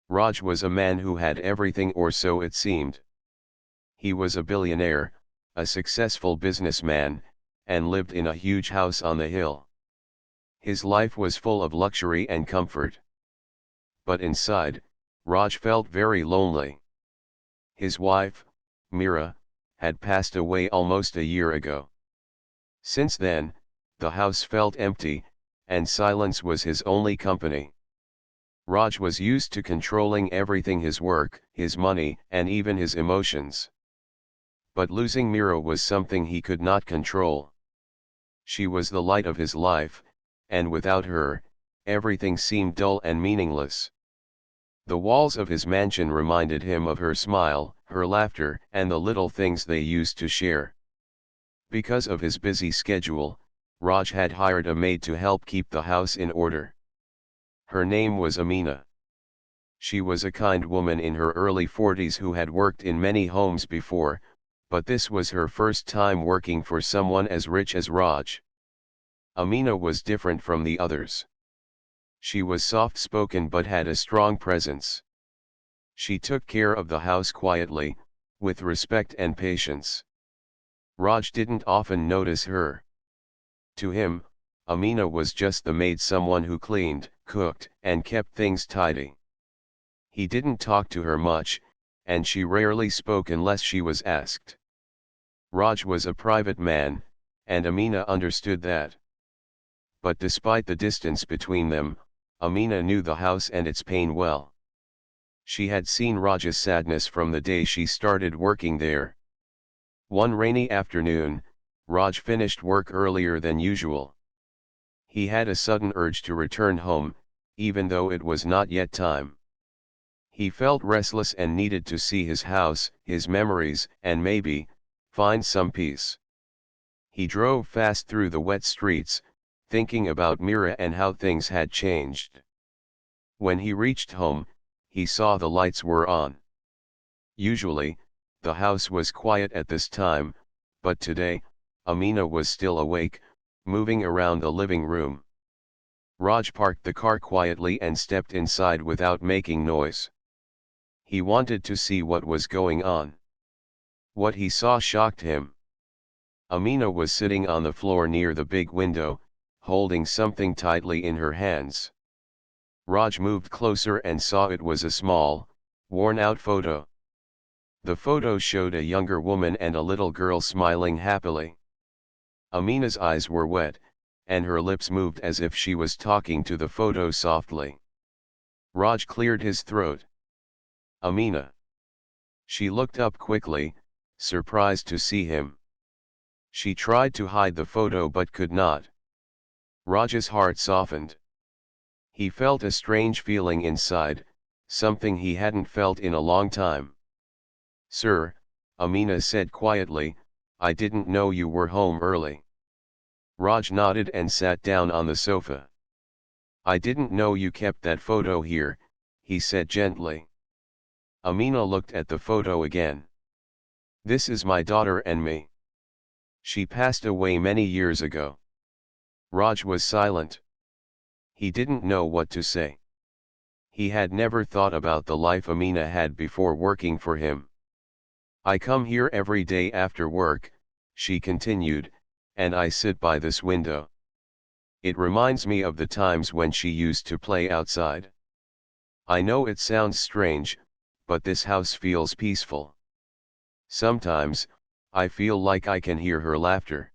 Raj was a man who had everything, or so it seemed. He was a billionaire, a successful businessman, and lived in a huge house on the hill. His life was full of luxury and comfort. But inside, Raj felt very lonely. His wife, Meera, had passed away almost a year ago. Since then, the house felt empty, and silence was his only company. Raj was used to controlling everything: his work, his money, and even his emotions. But losing Meera was something he could not control. She was the light of his life, and without her, everything seemed dull and meaningless. The walls of his mansion reminded him of her smile, her laughter, and the little things they used to share. Because of his busy schedule, Raj had hired a maid to help keep the house in order. Her name was Amina. She was a kind woman in her early 40s who had worked in many homes before, but this was her first time working for someone as rich as Raj. Amina was different from the others. She was soft-spoken but had a strong presence. She took care of the house quietly, with respect and patience. Raj didn't often notice her. To him, Amina was just the maid, someone who cleaned, cooked, and kept things tidy. He didn't talk to her much, and she rarely spoke unless she was asked. Raj was a private man, and Amina understood that. But despite the distance between them, Amina knew the house and its pain well. She had seen Raj's sadness from the day she started working there. One rainy afternoon, Raj finished work earlier than usual. He had a sudden urge to return home, even though it was not yet time. He felt restless and needed to see his house, his memories, and maybe find some peace. He drove fast through the wet streets, thinking about Meera and how things had changed. When he reached home, he saw the lights were on. Usually, the house was quiet at this time, but today, Amina was still awake, moving around the living room. Raj parked the car quietly and stepped inside without making noise. He wanted to see what was going on. What he saw shocked him. Amina was sitting on the floor near the big window, holding something tightly in her hands. Raj moved closer and saw it was a small, worn-out photo. The photo showed a younger woman and a little girl smiling happily. Amina's eyes were wet, and her lips moved as if she was talking to the photo softly. Raj cleared his throat. "Amina." She looked up quickly, surprised to see him. She tried to hide the photo but could not. Raj's heart softened. He felt a strange feeling inside, something he hadn't felt in a long time. "Sir," Amina said quietly, "I didn't know you were home early." Raj nodded and sat down on the sofa. "I didn't know you kept that photo here," he said gently. Amina looked at the photo again. "This is my daughter and me. She passed away many years ago." Raj was silent. He didn't know what to say. He had never thought about the life Amina had before working for him. "I come here every day after work," she continued, "and I sit by this window. It reminds me of the times when she used to play outside. I know it sounds strange, but this house feels peaceful. Sometimes, I feel like I can hear her laughter."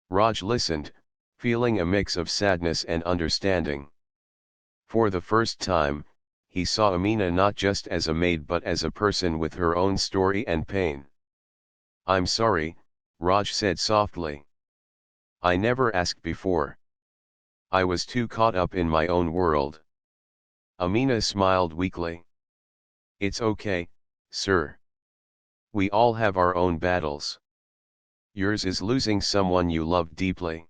Raj listened, feeling a mix of sadness and understanding. For the first time, he saw Amina not just as a maid but as a person with her own story and pain. "I'm sorry," Raj said softly. "I never asked before. I was too caught up in my own world." Amina smiled weakly. "It's okay, sir. We all have our own battles. Yours is losing someone you love deeply."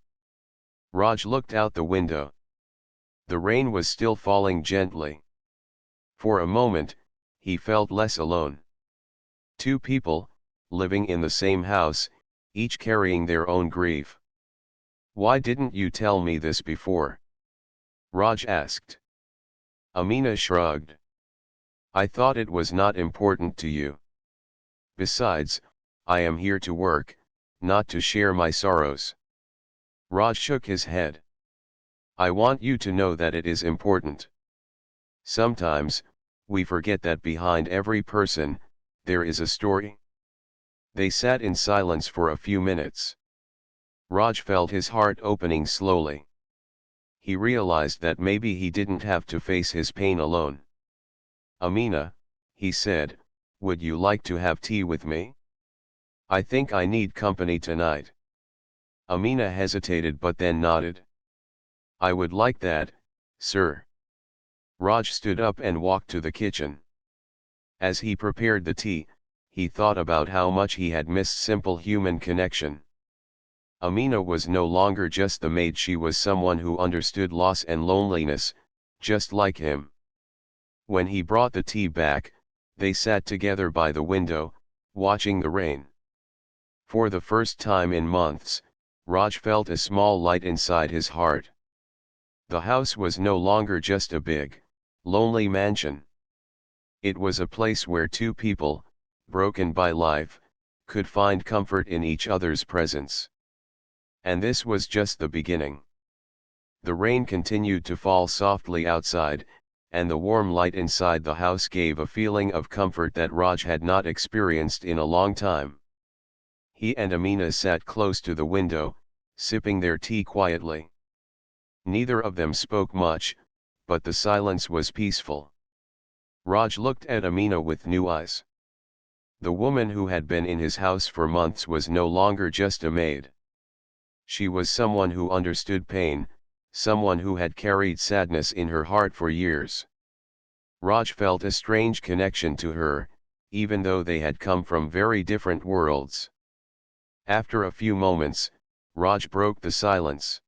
Raj looked out the window. The rain was still falling gently. For a moment, he felt less alone. Two people, living in the same house, each carrying their own grief. "Why didn't you tell me this before?" Raj asked. Amina shrugged. I thought it was not important to you. Besides, I am here to work, not to share my sorrows. Raj shook his head. I want you to know that it is important. Sometimes, we forget that behind every person, there is a story. They sat in silence for a few minutes. Raj felt his heart opening slowly. He realized that maybe he didn't have to face his pain alone. Amina, he said, would you like to have tea with me? I think I need company tonight. Amina hesitated but then nodded. I would like that, sir. Raj stood up and walked to the kitchen. As he prepared the tea, he thought about how much he had missed simple human connection. Amina was no longer just the maid, she was someone who understood loss and loneliness, just like him. When he brought the tea back, they sat together by the window, watching the rain. For the first time in months, Raj felt a small light inside his heart. The house was no longer just a big, lonely mansion. It was a place where two people, broken by life, could find comfort in each other's presence. And this was just the beginning. The rain continued to fall softly outside, and the warm light inside the house gave a feeling of comfort that Raj had not experienced in a long time. He and Amina sat close to the window, sipping their tea quietly. Neither of them spoke much, but the silence was peaceful. Raj looked at Amina with new eyes. The woman who had been in his house for months was no longer just a maid. She was someone who understood pain, someone who had carried sadness in her heart for years. Raj felt a strange connection to her, even though they had come from very different worlds. After a few moments, Raj broke the silence.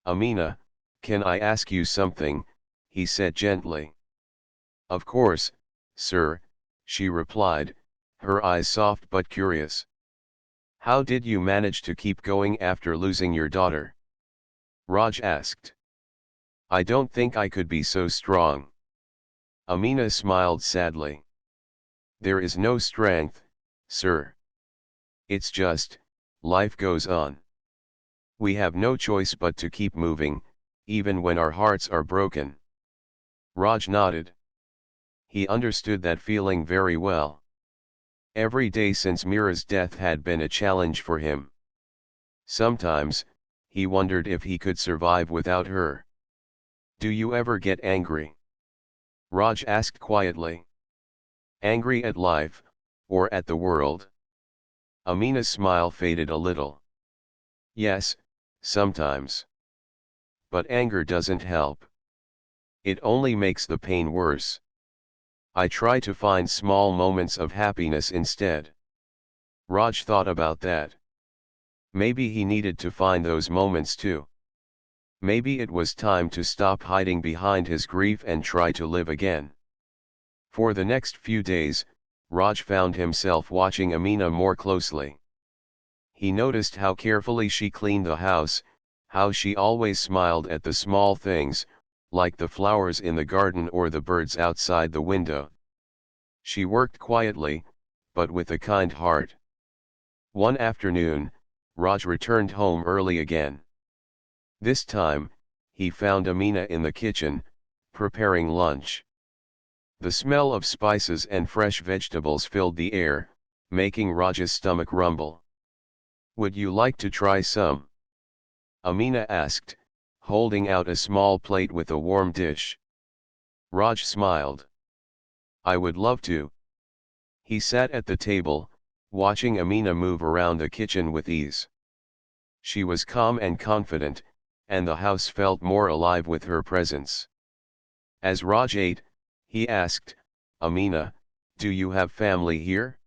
Amina, can I ask you something? He said gently. Of course, sir, she replied, her eyes soft but curious. How did you manage to keep going after losing your daughter? Raj asked. I don't think I could be so strong. Amina smiled sadly. There is no strength, sir. It's just, life goes on. We have no choice but to keep moving, even when our hearts are broken. Raj nodded. He understood that feeling very well. Every day since Mira's death had been a challenge for him. Sometimes, he wondered if he could survive without her. Do you ever get angry? Raj asked quietly. Angry at life, or at the world? Amina's smile faded a little. Yes, sometimes. But anger doesn't help. It only makes the pain worse. I try to find small moments of happiness instead. Raj thought about that. Maybe he needed to find those moments too. Maybe it was time to stop hiding behind his grief and try to live again. For the next few days, Raj found himself watching Amina more closely. He noticed how carefully she cleaned the house, how she always smiled at the small things, like the flowers in the garden or the birds outside the window. She worked quietly, but with a kind heart. One afternoon, Raj returned home early again. This time, he found Amina in the kitchen, preparing lunch. The smell of spices and fresh vegetables filled the air, making Raj's stomach rumble. Would you like to try some? Amina asked, holding out a small plate with a warm dish. Raj smiled. I would love to. He sat at the table, watching Amina move around the kitchen with ease. She was calm and confident, and the house felt more alive with her presence. As Raj ate, he asked, Amina, do you have family here?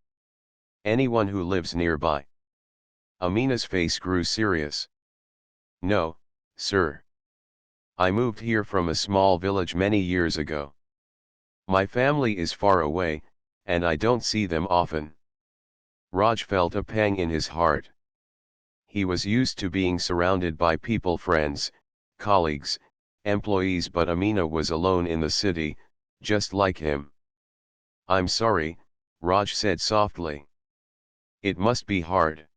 Anyone who lives nearby? Amina's face grew serious. No, sir. I moved here from a small village many years ago. My family is far away, and I don't see them often. Raj felt a pang in his heart. He was used to being surrounded by people, friends, colleagues, employees, but Amina was alone in the city, just like him. I'm sorry, Raj said softly. It must be hard.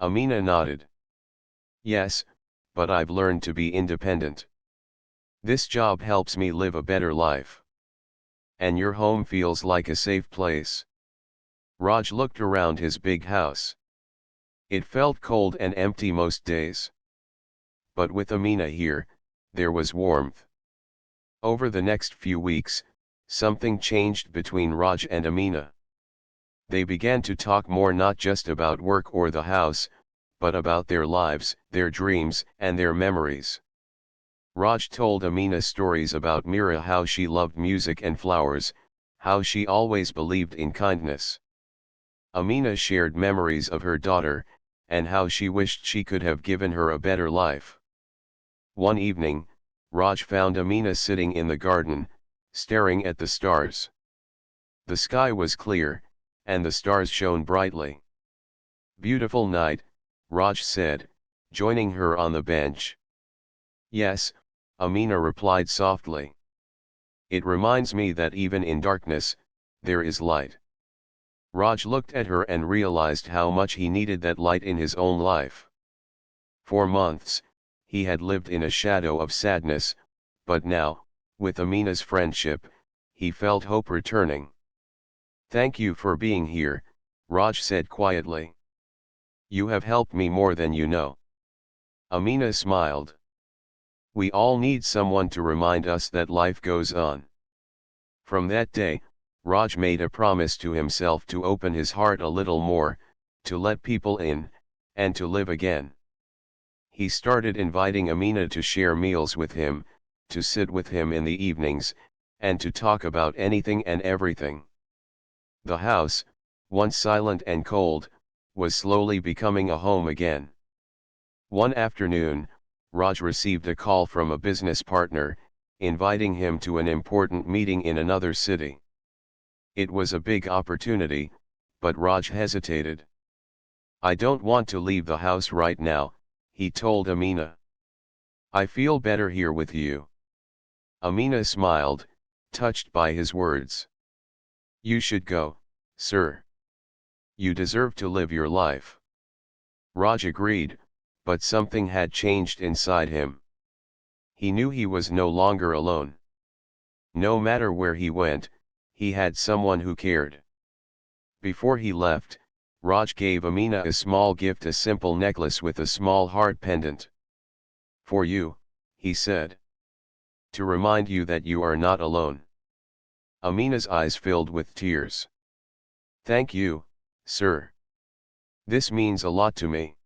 Amina nodded. Yes, but I've learned to be independent. This job helps me live a better life. And your home feels like a safe place. Raj looked around his big house. It felt cold and empty most days. But with Amina here, there was warmth. Over the next few weeks, something changed between Raj and Amina. They began to talk more not just about work or the house, but about their lives, their dreams, and their memories. Raj told Amina stories about Mira, how she loved music and flowers, how she always believed in kindness. Amina shared memories of her daughter, and how she wished she could have given her a better life. One evening, Raj found Amina sitting in the garden, staring at the stars. The sky was clear, and the stars shone brightly. "Beautiful night," Raj said, joining her on the bench. "Yes," Amina replied softly. "It reminds me that even in darkness, there is light." Raj looked at her and realized how much he needed that light in his own life. For months, he had lived in a shadow of sadness, but now, with Amina's friendship, he felt hope returning. "Thank you for being here," Raj said quietly. "You have helped me more than you know." Amina smiled. "We all need someone to remind us that life goes on." From that day, Raj made a promise to himself to open his heart a little more, to let people in, and to live again. He started inviting Amina to share meals with him, to sit with him in the evenings, and to talk about anything and everything. The house, once silent and cold, was slowly becoming a home again. One afternoon, Raj received a call from a business partner, inviting him to an important meeting in another city. It was a big opportunity, but Raj hesitated. "I don't want to leave the house right now," he told Amina. "I feel better here with you." Amina smiled, touched by his words. "You should go, sir. You deserve to live your life." Raj agreed, but something had changed inside him. He knew he was no longer alone. No matter where he went, he had someone who cared. Before he left, Raj gave Amina a small gift, a simple necklace with a small heart pendant. "For you," he said. "To remind you that you are not alone." Amina's eyes filled with tears. "Thank you, sir. This means a lot to me."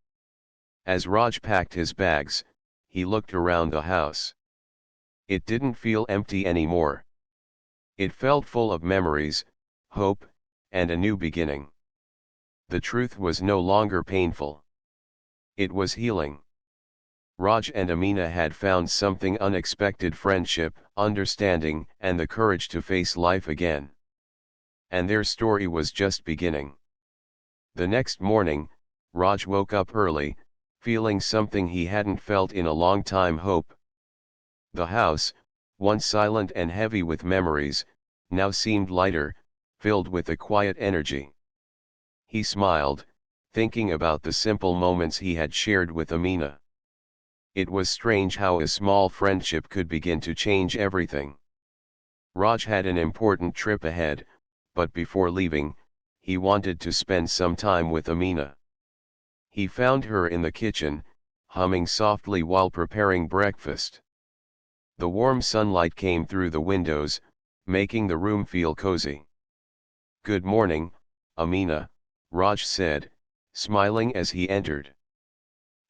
As Raj packed his bags, he looked around the house. It didn't feel empty anymore. It felt full of memories, hope, and a new beginning. The truth was no longer painful. It was healing. Raj and Amina had found something unexpected: friendship, understanding, and the courage to face life again. And their story was just beginning. The next morning, Raj woke up early, feeling something he hadn't felt in a long time: hope. The house, once silent and heavy with memories, now seemed lighter, filled with a quiet energy. He smiled, thinking about the simple moments he had shared with Amina. It was strange how a small friendship could begin to change everything. Raj had an important trip ahead, but before leaving, he wanted to spend some time with Amina. He found her in the kitchen, humming softly while preparing breakfast. The warm sunlight came through the windows, making the room feel cozy. "Good morning, Amina," Raj said, smiling as he entered.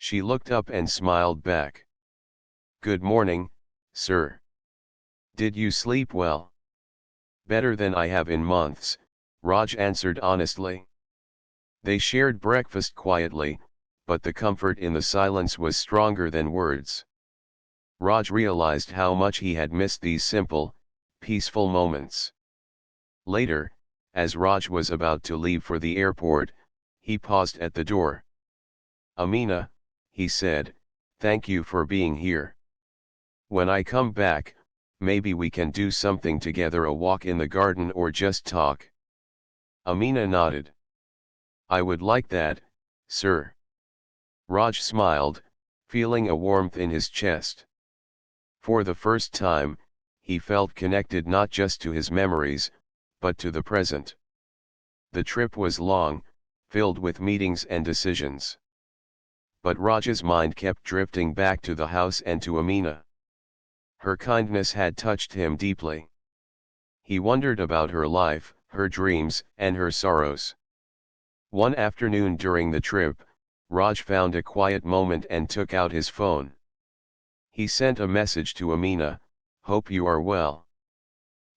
She looked up and smiled back. "Good morning, sir. Did you sleep well?" "Better than I have in months," Raj answered honestly. They shared breakfast quietly, but the comfort in the silence was stronger than words. Raj realized how much he had missed these simple, peaceful moments. Later, as Raj was about to leave for the airport, he paused at the door. "Amina," he said, "thank you for being here. When I come back, maybe we can do something together, a walk in the garden or just talk. Amina nodded. I would like that, sir. Raj smiled, feeling a warmth in his chest. For the first time, he felt connected not just to his memories, but to the present. The trip was long, filled with meetings and decisions. But Raj's mind kept drifting back to the house and to Amina. Her kindness had touched him deeply. He wondered about her life, her dreams, and her sorrows. One afternoon during the trip, Raj found a quiet moment and took out his phone. He sent a message to Amina, "Hope you are well.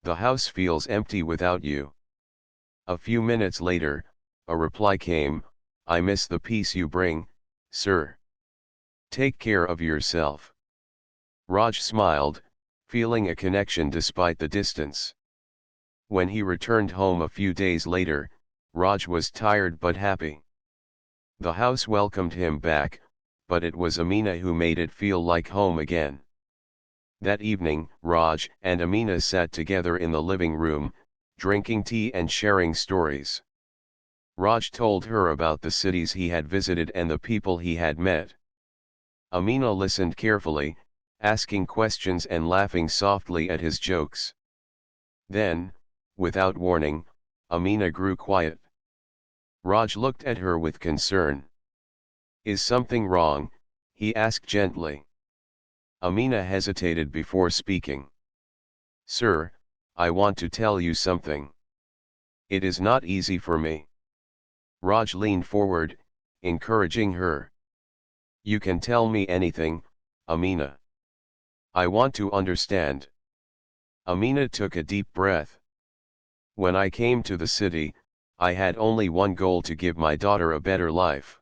The house feels empty without you." A few minutes later, a reply came, "I miss the peace you bring, sir. Take care of yourself." Raj smiled, feeling a connection despite the distance. When he returned home a few days later, Raj was tired but happy. The house welcomed him back, but it was Amina who made it feel like home again. That evening, Raj and Amina sat together in the living room, drinking tea and sharing stories. Raj told her about the cities he had visited and the people he had met. Amina listened carefully, asking questions and laughing softly at his jokes. Then, without warning, Amina grew quiet. Raj looked at her with concern. "Is something wrong?" he asked gently. Amina hesitated before speaking. "Sir, I want to tell you something. It is not easy for me." Raj leaned forward, encouraging her. "You can tell me anything, Amina. I want to understand." Amina took a deep breath. "When I came to the city, I had only one goal: to give my daughter a better life.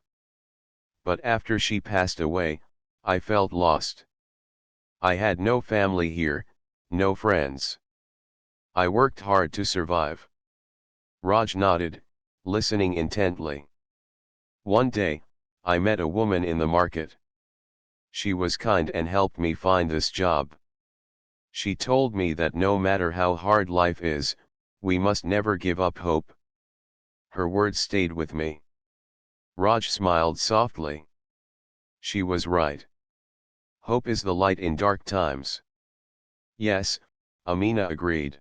But after she passed away, I felt lost. I had no family here, no friends. I worked hard to survive." Raj nodded, listening intently. "One day, I met a woman in the market. She was kind and helped me find this job. She told me that no matter how hard life is, we must never give up hope." Her words stayed with me. Raj smiled softly. She was right. Hope is the light in dark times. "Yes," Amina agreed.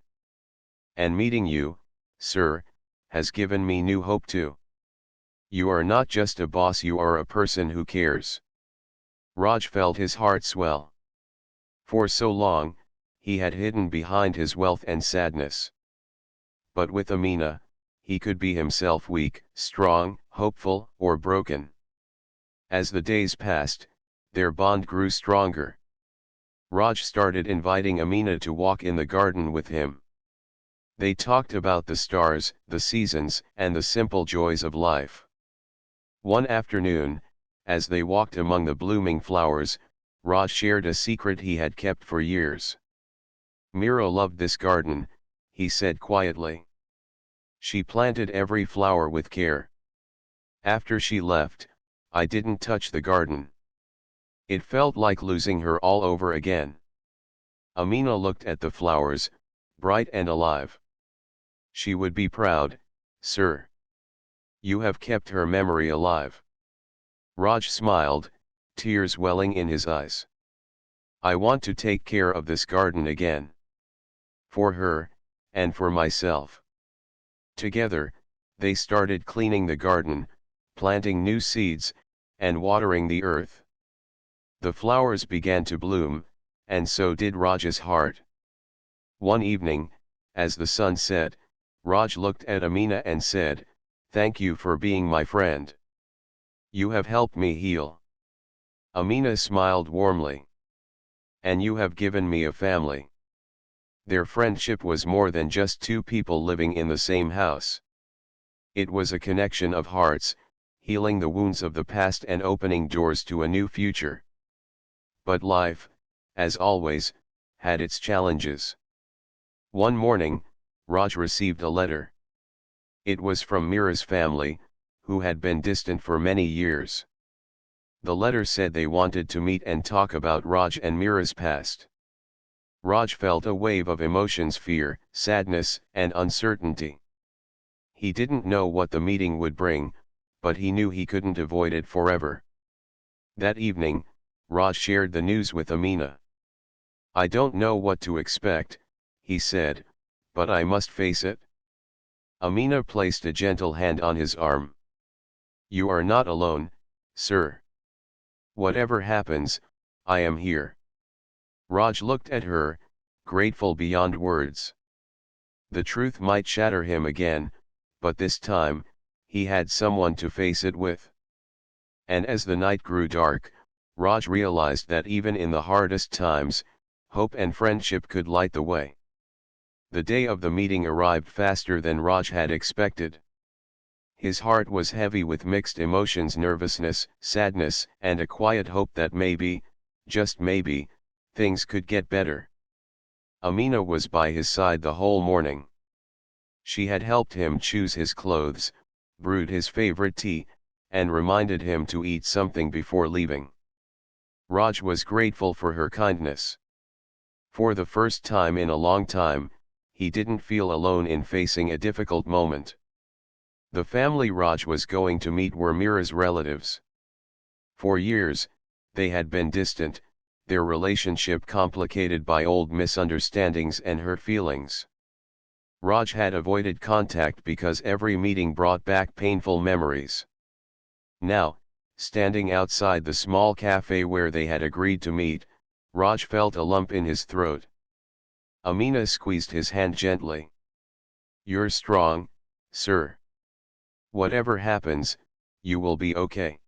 "And meeting you, sir, has given me new hope too. You are not just a boss, you are a person who cares." Raj felt his heart swell. For so long, he had hidden behind his wealth and sadness. But with Amina, he could be himself, weak, strong, hopeful, or broken. As the days passed, their bond grew stronger. Raj started inviting Amina to walk in the garden with him. They talked about the stars, the seasons, and the simple joys of life. One afternoon, as they walked among the blooming flowers, Raj shared a secret he had kept for years. "Mira loved this garden," he said quietly. "She planted every flower with care. After she left, I didn't touch the garden. It felt like losing her all over again." Amina looked at the flowers, bright and alive. "She would be proud, sir. You have kept her memory alive." Raj smiled, tears welling in his eyes. "I want to take care of this garden again. For her, and for myself." Together, they started cleaning the garden, planting new seeds, and watering the earth. The flowers began to bloom, and so did Raj's heart. One evening, as the sun set, Raj looked at Amina and said, "Thank you for being my friend. You have helped me heal." Amina smiled warmly. "And you have given me a family." Their friendship was more than just two people living in the same house. It was a connection of hearts, healing the wounds of the past and opening doors to a new future. But life, as always, had its challenges. One morning, Raj received a letter. It was from Mira's family, who had been distant for many years. The letter said they wanted to meet and talk about Raj and Mira's past. Raj felt a wave of emotions: fear, sadness, and uncertainty. He didn't know what the meeting would bring, but he knew he couldn't avoid it forever. That evening, Raj shared the news with Amina. "I don't know what to expect," he said, "but I must face it." Amina placed a gentle hand on his arm. "You are not alone, sir. Whatever happens, I am here." Raj looked at her, grateful beyond words. The truth might shatter him again, but this time, he had someone to face it with. And as the night grew dark, Raj realized that even in the hardest times, hope and friendship could light the way. The day of the meeting arrived faster than Raj had expected. His heart was heavy with mixed emotions: nervousness, sadness, and a quiet hope that maybe, just maybe, things could get better. Amina was by his side the whole morning. She had helped him choose his clothes, brewed his favorite tea, and reminded him to eat something before leaving. Raj was grateful for her kindness. For the first time in a long time, he didn't feel alone in facing a difficult moment. The family Raj was going to meet were Mira's relatives. For years, they had been distant, their relationship complicated by old misunderstandings and hurt feelings. Raj had avoided contact because every meeting brought back painful memories. Now, standing outside the small cafe where they had agreed to meet, Raj felt a lump in his throat. Amina squeezed his hand gently. "You're strong, sir. Whatever happens, you will be okay."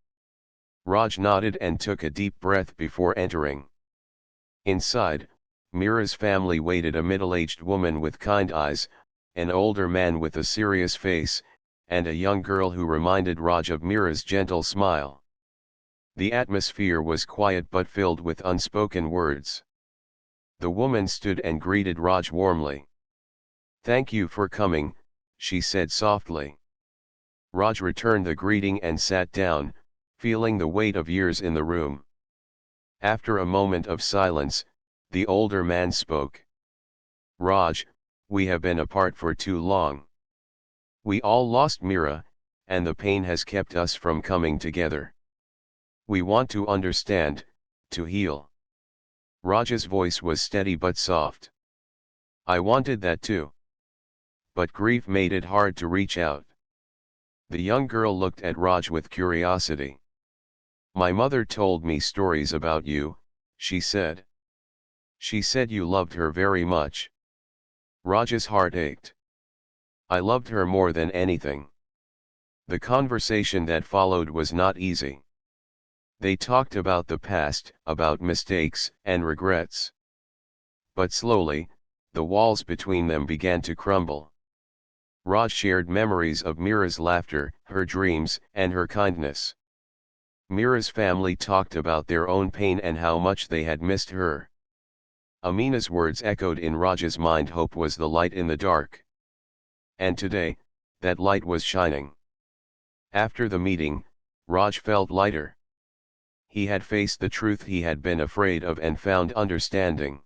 Raj nodded and took a deep breath before entering. Inside, Mira's family waited: a middle-aged woman with kind eyes, an older man with a serious face, and a young girl who reminded Raj of Mira's gentle smile. The atmosphere was quiet but filled with unspoken words. The woman stood and greeted Raj warmly. "Thank you for coming," she said softly. Raj returned the greeting and sat down, feeling the weight of years in the room. After a moment of silence, the older man spoke. "Raj, we have been apart for too long. We all lost Mira, and the pain has kept us from coming together. We want to understand, to heal." Raj's voice was steady but soft. "I wanted that too. But grief made it hard to reach out." The young girl looked at Raj with curiosity. "My mother told me stories about you," she said. "She said you loved her very much." Raj's heart ached. "I loved her more than anything." The conversation that followed was not easy. They talked about the past, about mistakes and regrets. But slowly, the walls between them began to crumble. Raj shared memories of Mira's laughter, her dreams, and her kindness. Mira's family talked about their own pain and how much they had missed her. Amina's words echoed in Raj's mind: hope was the light in the dark. And today, that light was shining. After the meeting, Raj felt lighter. He had faced the truth he had been afraid of and found understanding.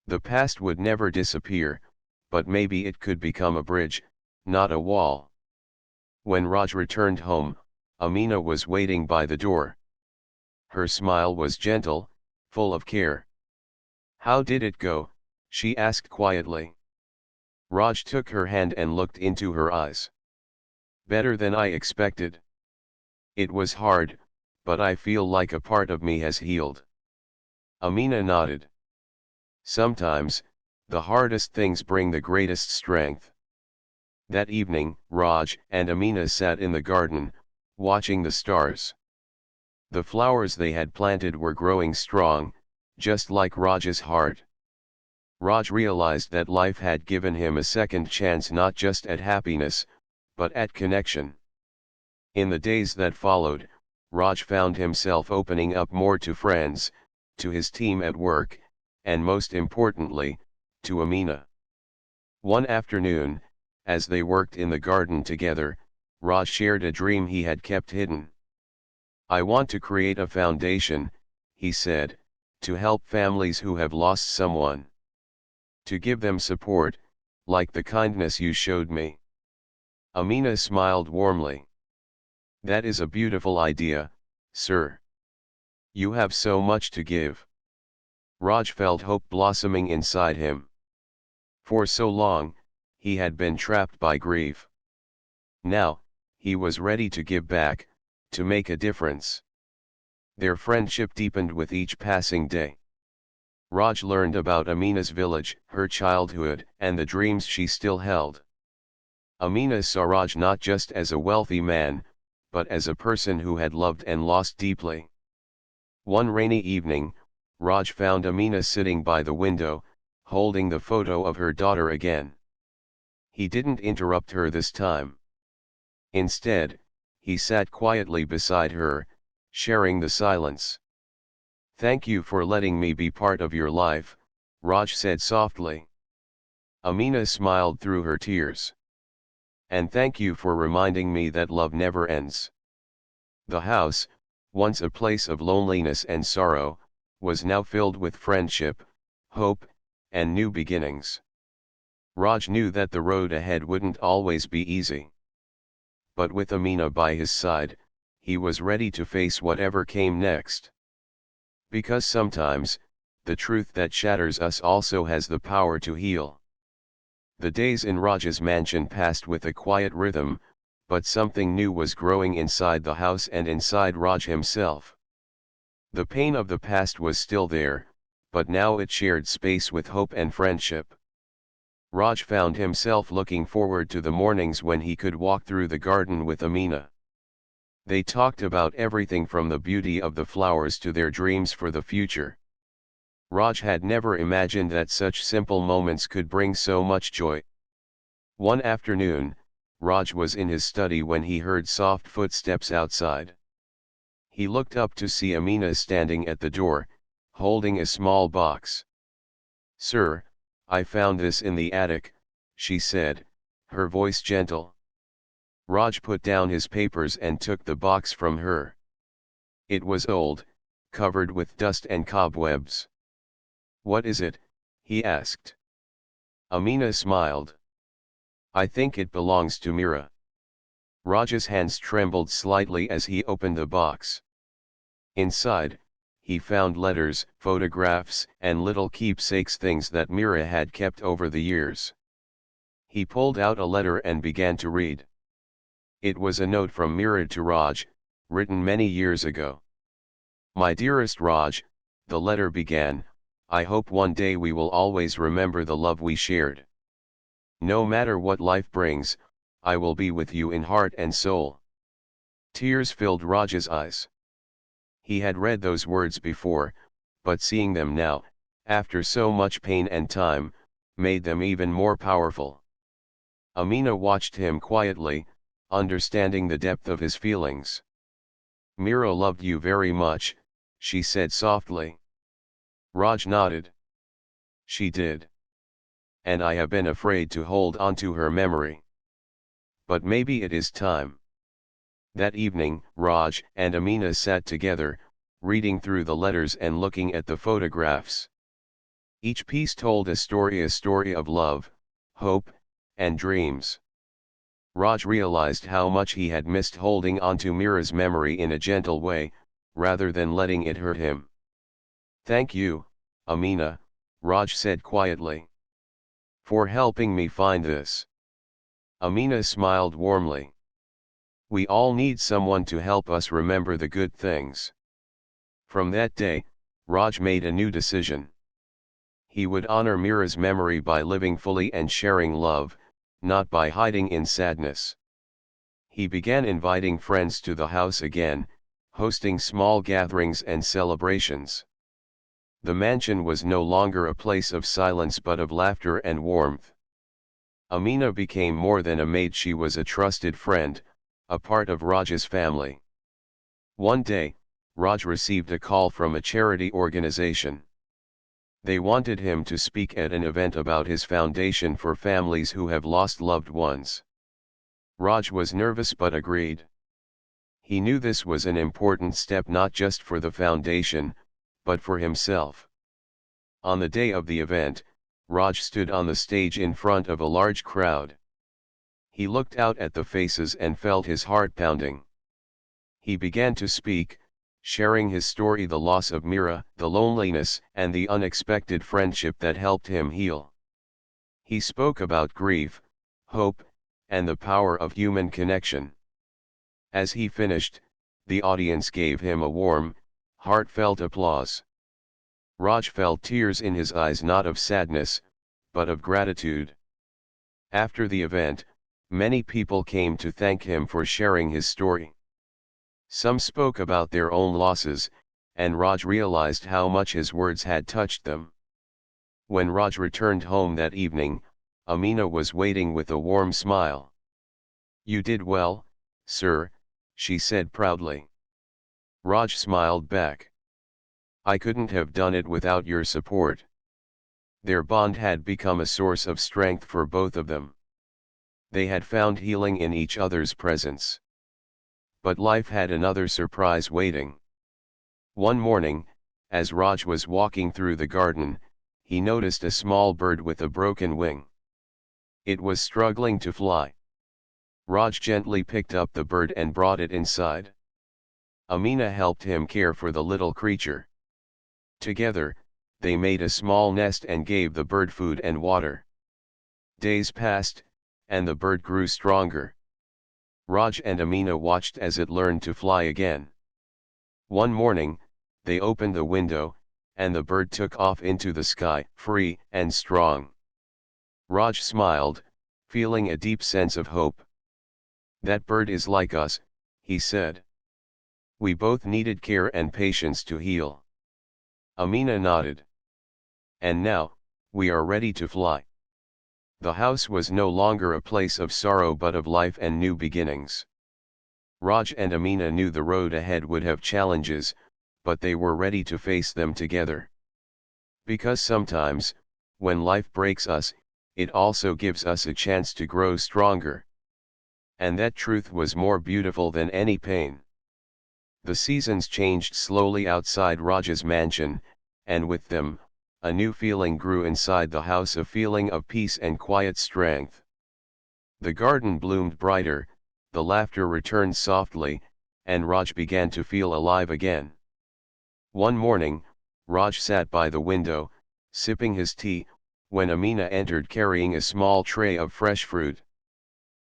The past would never disappear, but maybe it could become a bridge, not a wall. When Raj returned home, Amina was waiting by the door. Her smile was gentle, full of care. "How did it go?" she asked quietly. Raj took her hand and looked into her eyes. "Better than I expected. It was hard, but I feel like a part of me has healed." Amina nodded. "Sometimes, the hardest things bring the greatest strength." That evening, Raj and Amina sat in the garden, watching the stars. The flowers they had planted were growing strong, just like Raj's heart. Raj realized that life had given him a second chance, not just at happiness, but at connection. In the days that followed, Raj found himself opening up more to friends, to his team at work, and most importantly, to Amina. One afternoon, as they worked in the garden together, Raj shared a dream he had kept hidden. "I want to create a foundation," he said, to help families who have lost someone, to give them support, like the kindness you showed me. Amina smiled warmly. That is a beautiful idea, sir. You have so much to give. Raj felt hope blossoming inside him. For so long, he had been trapped by grief. Now, he was ready to give back, to make a difference. Their friendship deepened with each passing day. Raj learned about Amina's village, her childhood, and the dreams she still held. Amina saw Raj not just as a wealthy man, but as a person who had loved and lost deeply. One rainy evening, Raj found Amina sitting by the window, holding the photo of her daughter again. He didn't interrupt her this time. Instead, he sat quietly beside her, sharing the silence. Thank you for letting me be part of your life, Raj said softly. Amina smiled through her tears. And thank you for reminding me that love never ends. The house, once a place of loneliness and sorrow, was now filled with friendship, hope, and new beginnings. Raj knew that the road ahead wouldn't always be easy. But with Amina by his side, he was ready to face whatever came next. Because sometimes, the truth that shatters us also has the power to heal. The days in Raj's mansion passed with a quiet rhythm, but something new was growing inside the house and inside Raj himself. The pain of the past was still there, but now it shared space with hope and friendship. Raj found himself looking forward to the mornings when he could walk through the garden with Amina. They talked about everything from the beauty of the flowers to their dreams for the future. Raj had never imagined that such simple moments could bring so much joy. One afternoon, Raj was in his study when he heard soft footsteps outside. He looked up to see Amina standing at the door, holding a small box. "Sir, I found this in the attic," she said, her voice gentle. Raj put down his papers and took the box from her. It was old, covered with dust and cobwebs. "What is it?" he asked. Amina smiled. "I think it belongs to Mira." Raj's hands trembled slightly as he opened the box. Inside, he found letters, photographs, and little keepsakes, things that Mira had kept over the years. He pulled out a letter and began to read. It was a note from Mira to Raj, written many years ago. "My dearest Raj," the letter began, "I hope one day we will always remember the love we shared. No matter what life brings, I will be with you in heart and soul." Tears filled Raj's eyes. He had read those words before, but seeing them now, after so much pain and time, made them even more powerful. Amina watched him quietly, understanding the depth of his feelings. "Mira loved you very much," she said softly. Raj nodded. "She did. And I have been afraid to hold on to her memory. But maybe it is time." That evening, Raj and Amina sat together, reading through the letters and looking at the photographs. Each piece told a story of love, hope, and dreams. Raj realized how much he had missed holding onto Mira's memory in a gentle way, rather than letting it hurt him. "Thank you, Amina," Raj said quietly, "for helping me find this." Amina smiled warmly. "We all need someone to help us remember the good things." From that day, Raj made a new decision. He would honor Mira's memory by living fully and sharing love, not by hiding in sadness. He began inviting friends to the house again, hosting small gatherings and celebrations. The mansion was no longer a place of silence but of laughter and warmth. Amina became more than a maid, she was a trusted friend, a part of Raj's family. One day, Raj received a call from a charity organization. They wanted him to speak at an event about his foundation for families who have lost loved ones. Raj was nervous but agreed. He knew this was an important step not just for the foundation, but for himself. On the day of the event, Raj stood on the stage in front of a large crowd. He looked out at the faces and felt his heart pounding. He began to speak, sharing his story, the loss of Mira, the loneliness, and the unexpected friendship that helped him heal. He spoke about grief, hope, and the power of human connection. As he finished, the audience gave him a warm, heartfelt applause. Raj felt tears in his eyes, not of sadness, but of gratitude. After the event, many people came to thank him for sharing his story. Some spoke about their own losses, and Raj realized how much his words had touched them. When Raj returned home that evening, Amina was waiting with a warm smile. "You did well, sir," she said proudly. Raj smiled back. "I couldn't have done it without your support." Their bond had become a source of strength for both of them. They had found healing in each other's presence. But life had another surprise waiting. One morning, as Raj was walking through the garden, he noticed a small bird with a broken wing. It was struggling to fly. Raj gently picked up the bird and brought it inside. Amina helped him care for the little creature. Together, they made a small nest and gave the bird food and water. Days passed, and the bird grew stronger. Raj and Amina watched as it learned to fly again. One morning, they opened the window, and the bird took off into the sky, free and strong. Raj smiled, feeling a deep sense of hope. "That bird is like us," he said. "We both needed care and patience to heal." Amina nodded. "And now, we are ready to fly." The house was no longer a place of sorrow but of life and new beginnings. Raj and Amina knew the road ahead would have challenges, but they were ready to face them together. Because sometimes, when life breaks us, it also gives us a chance to grow stronger. And that truth was more beautiful than any pain. The seasons changed slowly outside Raj's mansion, and with them, a new feeling grew inside the house, a feeling of peace and quiet strength. The garden bloomed brighter, the laughter returned softly, and Raj began to feel alive again. One morning, Raj sat by the window, sipping his tea, when Amina entered carrying a small tray of fresh fruit.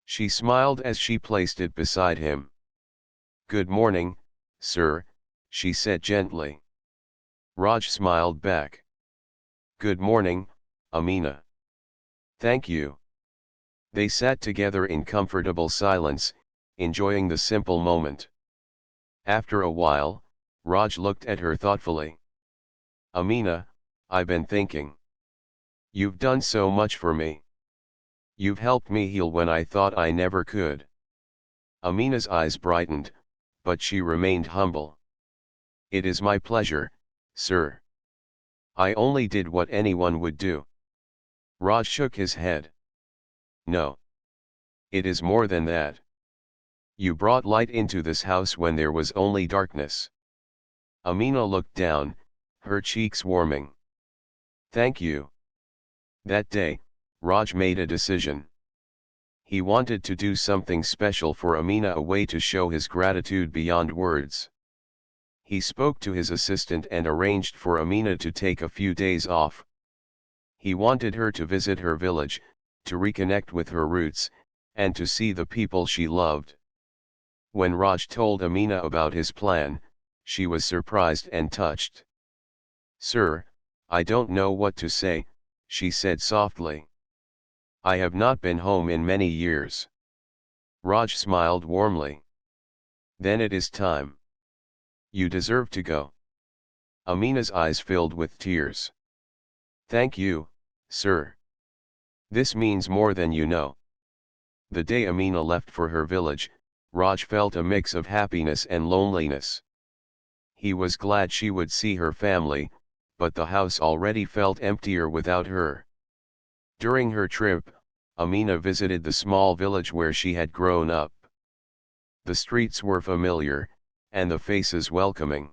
She smiled as she placed it beside him. "Good morning, sir," she said gently. Raj smiled back. "Good morning, Amina." "Thank you." They sat together in comfortable silence, enjoying the simple moment. After a while, Raj looked at her thoughtfully. "Amina, I've been thinking. You've done so much for me. You've helped me heal when I thought I never could." Amina's eyes brightened, but she remained humble. "It is my pleasure, sir. I only did what anyone would do." Raj shook his head. "No. It is more than that. You brought light into this house when there was only darkness." Amina looked down, her cheeks warming. "Thank you." That day, Raj made a decision. He wanted to do something special for Amina, a way to show his gratitude beyond words. He spoke to his assistant and arranged for Amina to take a few days off. He wanted her to visit her village, to reconnect with her roots, and to see the people she loved. When Raj told Amina about his plan, she was surprised and touched. "Sir, I don't know what to say," she said softly. "I have not been home in many years." Raj smiled warmly. "Then it is time. You deserve to go." Amina's eyes filled with tears. "Thank you, sir. This means more than you know." The day Amina left for her village, Raj felt a mix of happiness and loneliness. He was glad she would see her family, but the house already felt emptier without her. During her trip, Amina visited the small village where she had grown up. The streets were familiar, and the faces welcoming.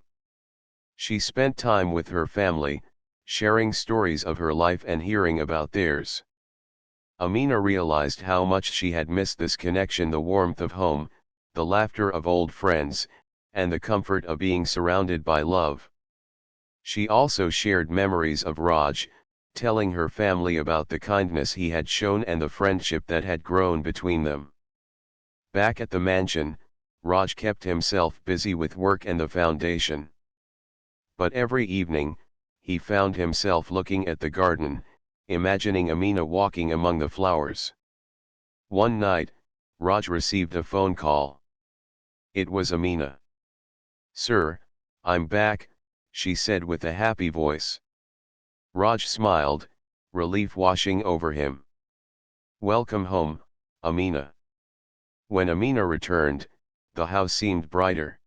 She spent time with her family, sharing stories of her life and hearing about theirs. Amina realized how much she had missed this connection, the warmth of home, the laughter of old friends, and the comfort of being surrounded by love. She also shared memories of Raj, telling her family about the kindness he had shown and the friendship that had grown between them. Back at the mansion, Raj kept himself busy with work and the foundation. But every evening, he found himself looking at the garden, imagining Amina walking among the flowers. One night, Raj received a phone call. It was Amina. "Sir, I'm back," she said with a happy voice. Raj smiled, relief washing over him. "Welcome home, Amina." When Amina returned, the house seemed brighter.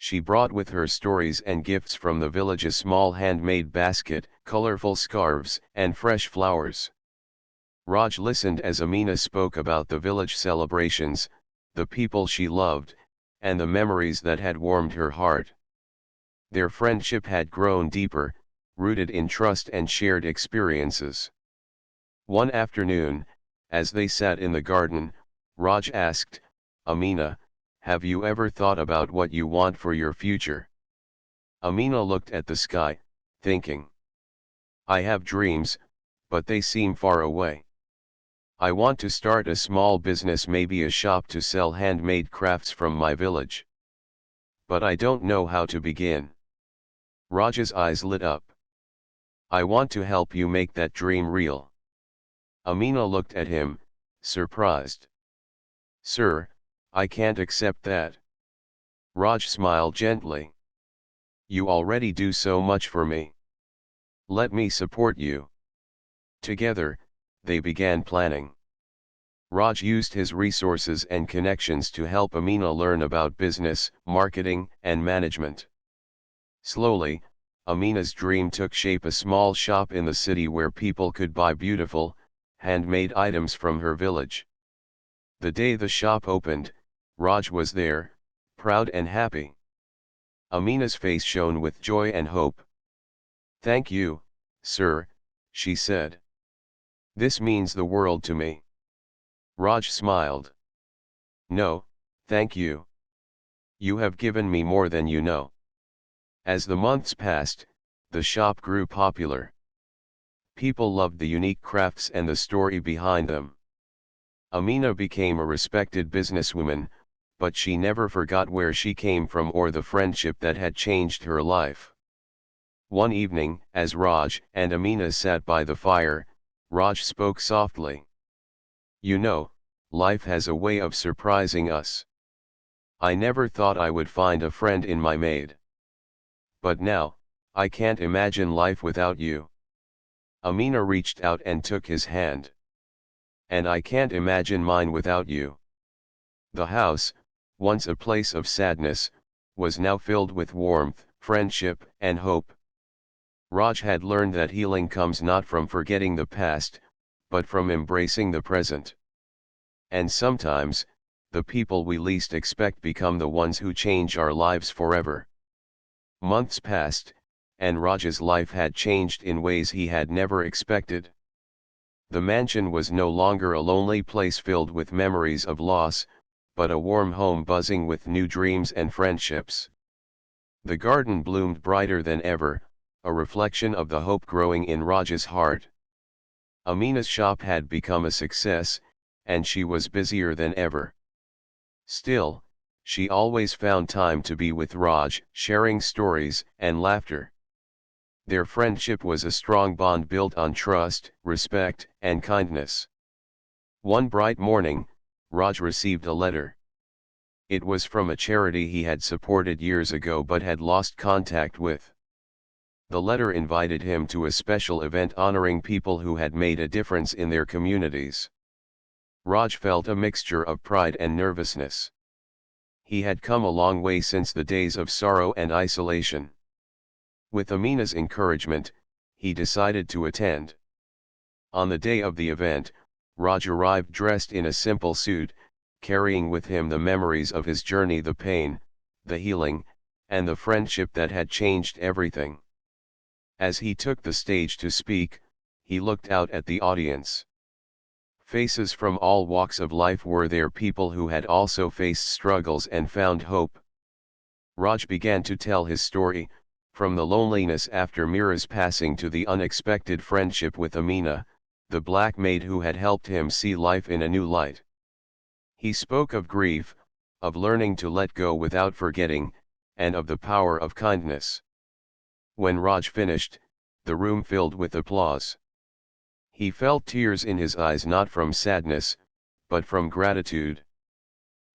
She brought with her stories and gifts from the village's small handmade basket, colorful scarves, and fresh flowers. Raj listened as Amina spoke about the village celebrations, the people she loved, and the memories that had warmed her heart. Their friendship had grown deeper, rooted in trust and shared experiences. One afternoon, as they sat in the garden, Raj asked, "Amina, have you ever thought about what you want for your future?" Amina looked at the sky, thinking. "I have dreams, but they seem far away. I want to start a small business, maybe a shop to sell handmade crafts from my village. But I don't know how to begin." Raj's eyes lit up. "I want to help you make that dream real." Amina looked at him, surprised. "Sir, I can't accept that." Raj smiled gently. "You already do so much for me. Let me support you." Together, they began planning. Raj used his resources and connections to help Amina learn about business, marketing, and management. Slowly, Amina's dream took shape: a small shop in the city where people could buy beautiful, handmade items from her village. The day the shop opened, Raj was there, proud and happy. Amina's face shone with joy and hope. "Thank you, sir," she said. "This means the world to me." Raj smiled. "No, thank you. You have given me more than you know." As the months passed, the shop grew popular. People loved the unique crafts and the story behind them. Amina became a respected businesswoman, but she never forgot where she came from or the friendship that had changed her life. One evening, as Raj and Amina sat by the fire, Raj spoke softly. "You know, life has a way of surprising us. I never thought I would find a friend in my maid. But now, I can't imagine life without you." Amina reached out and took his hand. "And I can't imagine mine without you." The house, once a place of sadness, was now filled with warmth, friendship, and hope. Raj had learned that healing comes not from forgetting the past, but from embracing the present. And sometimes, the people we least expect become the ones who change our lives forever. Months passed, and Raj's life had changed in ways he had never expected. The mansion was no longer a lonely place filled with memories of loss, but a warm home buzzing with new dreams and friendships. The garden bloomed brighter than ever, a reflection of the hope growing in Raj's heart. Amina's shop had become a success, and she was busier than ever. Still, she always found time to be with Raj, sharing stories and laughter. Their friendship was a strong bond built on trust, respect, and kindness. One bright morning, Raj received a letter. It was from a charity he had supported years ago but had lost contact with. The letter invited him to a special event honoring people who had made a difference in their communities. Raj felt a mixture of pride and nervousness. He had come a long way since the days of sorrow and isolation. With Amina's encouragement, he decided to attend. On the day of the event, Raj arrived dressed in a simple suit, carrying with him the memories of his journey, the pain, the healing, and the friendship that had changed everything. As he took the stage to speak, he looked out at the audience. Faces from all walks of life were there, people who had also faced struggles and found hope. Raj began to tell his story, from the loneliness after Mira's passing to the unexpected friendship with Amina, the black maid who had helped him see life in a new light. He spoke of grief, of learning to let go without forgetting, and of the power of kindness. When Raj finished, the room filled with applause. He felt tears in his eyes, not from sadness, but from gratitude.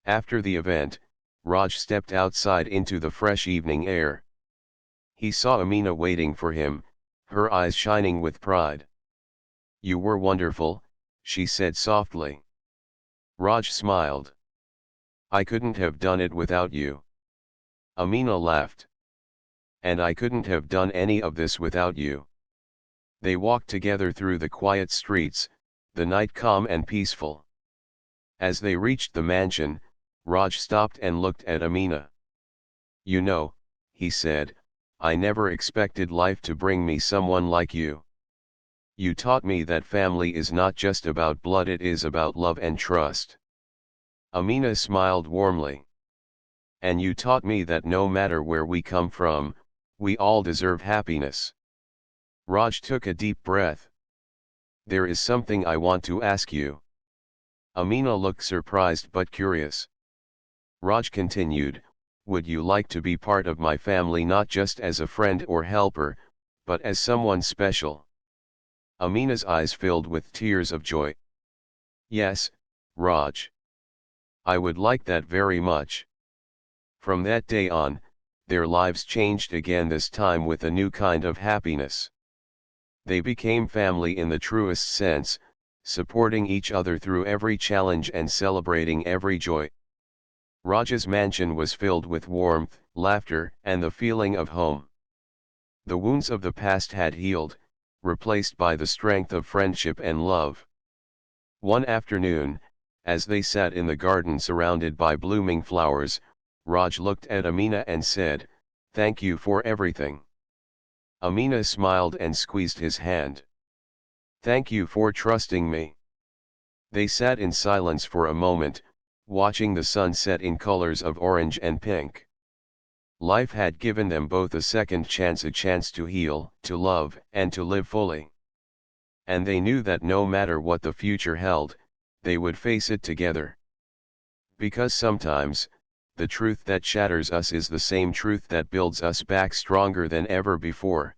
After the event, Raj stepped outside into the fresh evening air. He saw Amina waiting for him, her eyes shining with pride. "You were wonderful," she said softly. Raj smiled. "I couldn't have done it without you." Amina laughed. "And I couldn't have done any of this without you." They walked together through the quiet streets, the night calm and peaceful. As they reached the mansion, Raj stopped and looked at Amina. "You know," he said, "I never expected life to bring me someone like you. You taught me that family is not just about blood, it is about love and trust." Amina smiled warmly. "And you taught me that no matter where we come from, we all deserve happiness." Raj took a deep breath. "There is something I want to ask you." Amina looked surprised but curious. Raj continued, "Would you like to be part of my family, not just as a friend or helper, but as someone special?" Amina's eyes filled with tears of joy. "Yes, Raj. I would like that very much." From that day on, their lives changed again, this time with a new kind of happiness. They became family in the truest sense, supporting each other through every challenge and celebrating every joy. Raj's mansion was filled with warmth, laughter, and the feeling of home. The wounds of the past had healed, replaced by the strength of friendship and love. One afternoon, as they sat in the garden surrounded by blooming flowers, Raj looked at Amina and said, "Thank you for everything." Amina smiled and squeezed his hand. "Thank you for trusting me." They sat in silence for a moment, watching the sun set in colors of orange and pink. Life had given them both a second chance, a chance to heal, to love, and to live fully. And they knew that no matter what the future held, they would face it together. Because sometimes, the truth that shatters us is the same truth that builds us back stronger than ever before.